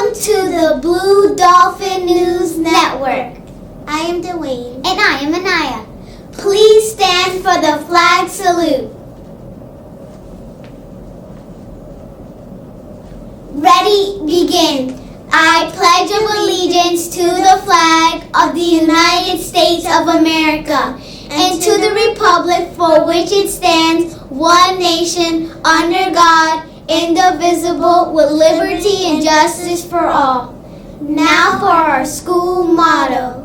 Welcome to the Blue Dolphin News Network. I am Dwayne. And I am Anaya. Please stand for the flag salute. Ready, begin. I pledge allegiance to the flag of the United States of America and to the republic for which it stands, one nation, under God, indivisible, with liberty and justice for all. Now for our school motto.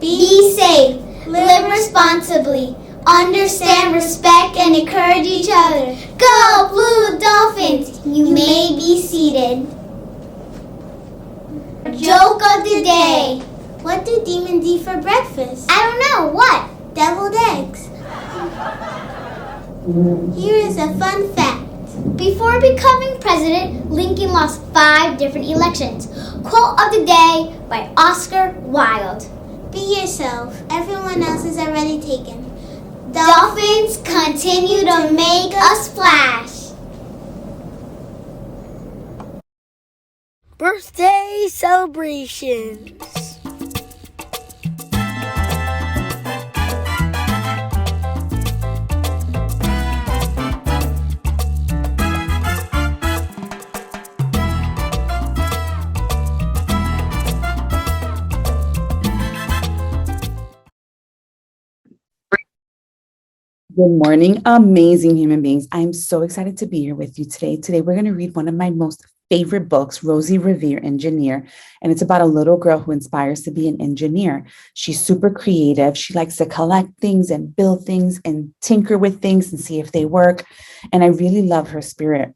Be safe, live responsibly, understand, respect, and encourage each other. Go Blue Dolphins! You may be seated. Joke of the day. What do demons eat for breakfast? I don't know. What? Deviled eggs. Here is a fun fact. Before becoming president, Lincoln lost 5 different elections. Quote of the day by Oscar Wilde. Be yourself. Everyone else is already taken. Dolphins continue to make a splash. Birthday celebrations. Good morning, amazing human beings. I'm so excited to be here with you today. Today, we're going to read one of my most favorite books, Rosie Revere, Engineer. And it's about a little girl who inspires to be an engineer. She's super creative. She likes to collect things and build things and tinker with things and see if they work. And I really love her spirit.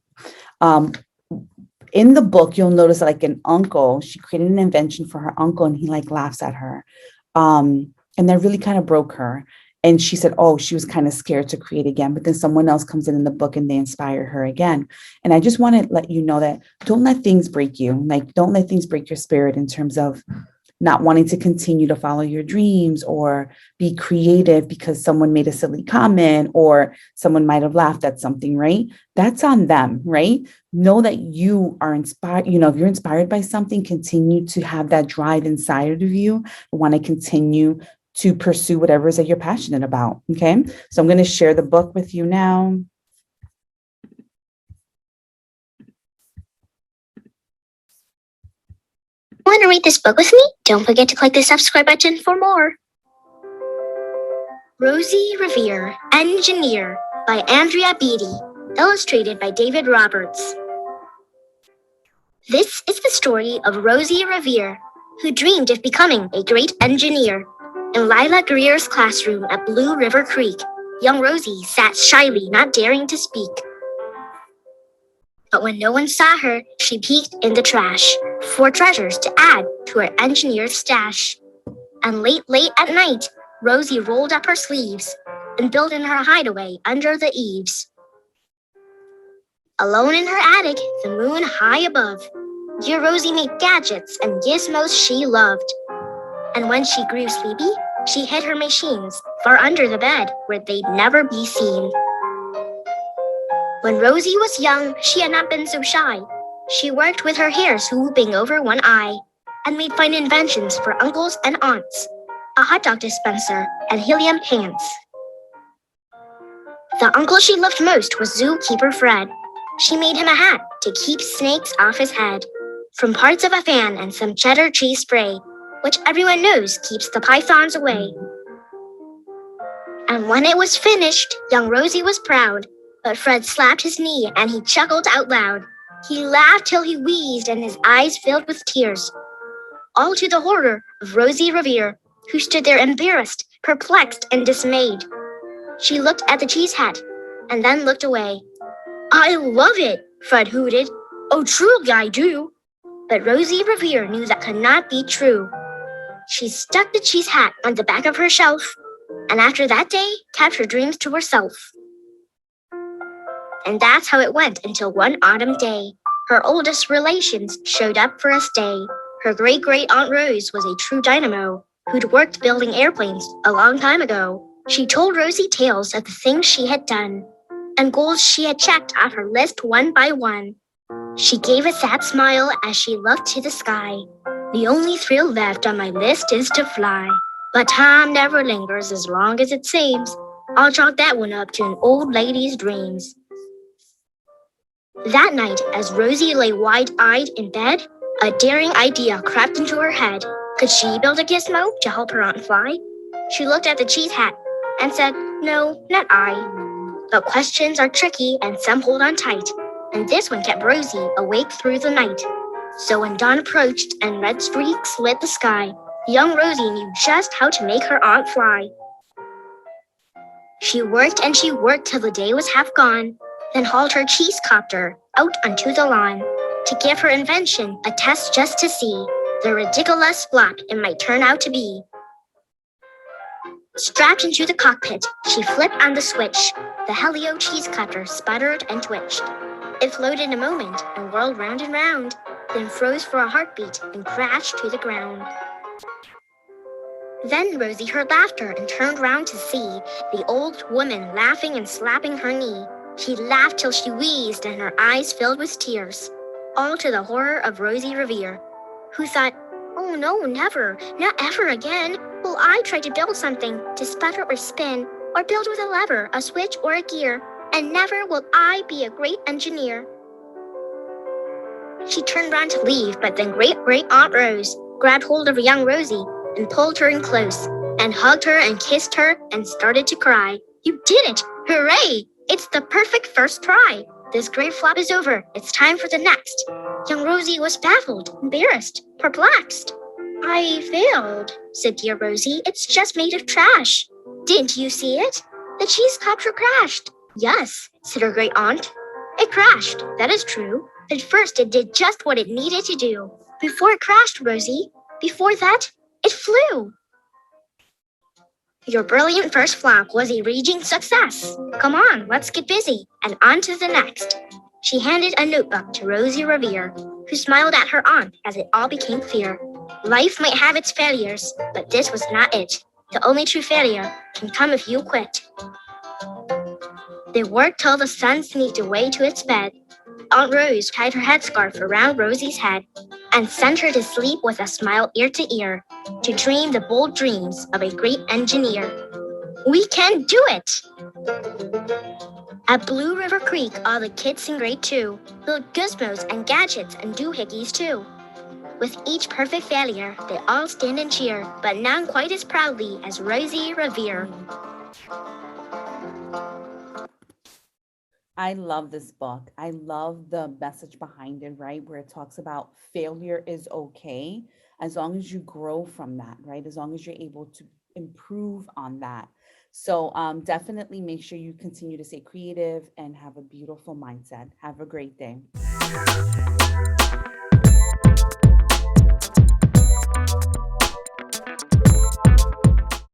In the book, you'll notice like an uncle, she created an invention for her uncle and he like laughs at her. And that really kind of broke her. And she said, oh, she was kind of scared to create again. But then someone else comes in the book and they inspire her again. And I just want to let you know that don't let things break you. Like, don't let things break your spirit in terms of not wanting to continue to follow your dreams or be creative because someone made a silly comment or someone might have laughed at something, right? That's on them, right? Know that you are inspired. You know, if you're inspired by something, continue to have that drive inside of you, want to continue to pursue whatever it is that you're passionate about, okay? So I'm going to share the book with you now. Want to read this book with me? Don't forget to click the subscribe button for more. Rosie Revere, Engineer by Andrea Beatty, illustrated by David Roberts. This is the story of Rosie Revere, who dreamed of becoming a great engineer. In Lila Greer's classroom at Blue River Creek, young Rosie sat shyly, not daring to speak. But when no one saw her, she peeked in the trash for treasures to add to her engineer's stash. And late at night, Rosie rolled up her sleeves and built in her hideaway under the eaves. Alone in her attic, the moon high above, dear Rosie made gadgets and gizmos she loved. And when she grew sleepy, she hid her machines far under the bed where they'd never be seen. When Rosie was young, she had not been so shy. She worked with her hair swooping over one eye and made fine inventions for uncles and aunts, a hot dog dispenser and helium pants. The uncle she loved most was zookeeper Fred. She made him a hat to keep snakes off his head from parts of a fan and some cheddar cheese spray, which everyone knows keeps the pythons away. And when it was finished, young Rosie was proud, but Fred slapped his knee and he chuckled out loud. He laughed till he wheezed and his eyes filled with tears, all to the horror of Rosie Revere, who stood there embarrassed, perplexed, and dismayed. She looked at the cheese hat and then looked away. I love it, Fred hooted. Oh, truly I do. But Rosie Revere knew that could not be true. She stuck the cheese hat on the back of her shelf, and after that day, kept her dreams to herself. And that's how it went until one autumn day. Her oldest relations showed up for a stay. Her great-great-aunt Rose was a true dynamo who'd worked building airplanes a long time ago. She told Rosie tales of the things she had done and goals she had checked off her list one by one. She gave a sad smile as she looked to the sky. The only thrill left on my list is to fly. But time never lingers as long as it seems. I'll chalk that one up to an old lady's dreams. That night, as Rosie lay wide-eyed in bed, a daring idea crept into her head. Could she build a gizmo to help her aunt fly? She looked at the cheese hat and said, "No, not I." But questions are tricky and some hold on tight, and this one kept Rosie awake through the night. So when dawn approached and red streaks lit the sky, young Rosie knew just how to make her aunt fly. She worked and she worked till the day was half gone, then hauled her cheese copter out onto the lawn to give her invention a test just to see the ridiculous flap it might turn out to be. Strapped into the cockpit, she flipped on the switch. The Helio cheese cutter sputtered and twitched. It floated a moment and whirled round and round, then froze for a heartbeat and crashed to the ground. Then Rosie heard laughter and turned round to see the old woman laughing and slapping her knee. She laughed till she wheezed and her eyes filled with tears, all to the horror of Rosie Revere, who thought, "Oh no, never, not ever again will I try to build something to sputter or spin, or build with a lever, a switch, or a gear, and never will I be a great engineer." She turned round to leave, but then great-great-aunt Rose grabbed hold of young Rosie and pulled her in close, and hugged her and kissed her and started to cry. "You did it! Hooray! It's the perfect first try! This great flop is over. It's time for the next." Young Rosie was baffled, embarrassed, perplexed. "I failed," said dear Rosie. "It's just made of trash." "Didn't you see it? The cheese copter crashed." "Yes," said her great aunt. "It crashed, that is true. But first it did just what it needed to do. Before it crashed, Rosie, before that, it flew." Your brilliant first flop was a raging success. Come on, let's get busy, and on to the next. She handed a notebook to Rosie Revere, who smiled at her aunt as it all became clear. Life might have its failures, but this was not it. The only true failure can come if you quit. They worked till the sun sneaked away to its bed. Aunt Rose tied her headscarf around Rosie's head and sent her to sleep with a smile ear to ear, to dream the bold dreams of a great engineer. We can do it! At Blue River Creek, all the kids in grade 2 build gizmos and gadgets and doohickeys too. With each perfect failure, they all stand and cheer, but none quite as proudly as Rosie Revere. I love this book. I love the message behind it, right? Where it talks about failure is okay as long as you grow from that, right? As long as you're able to improve on that. So definitely make sure you continue to stay creative and have a beautiful mindset. Have a great day.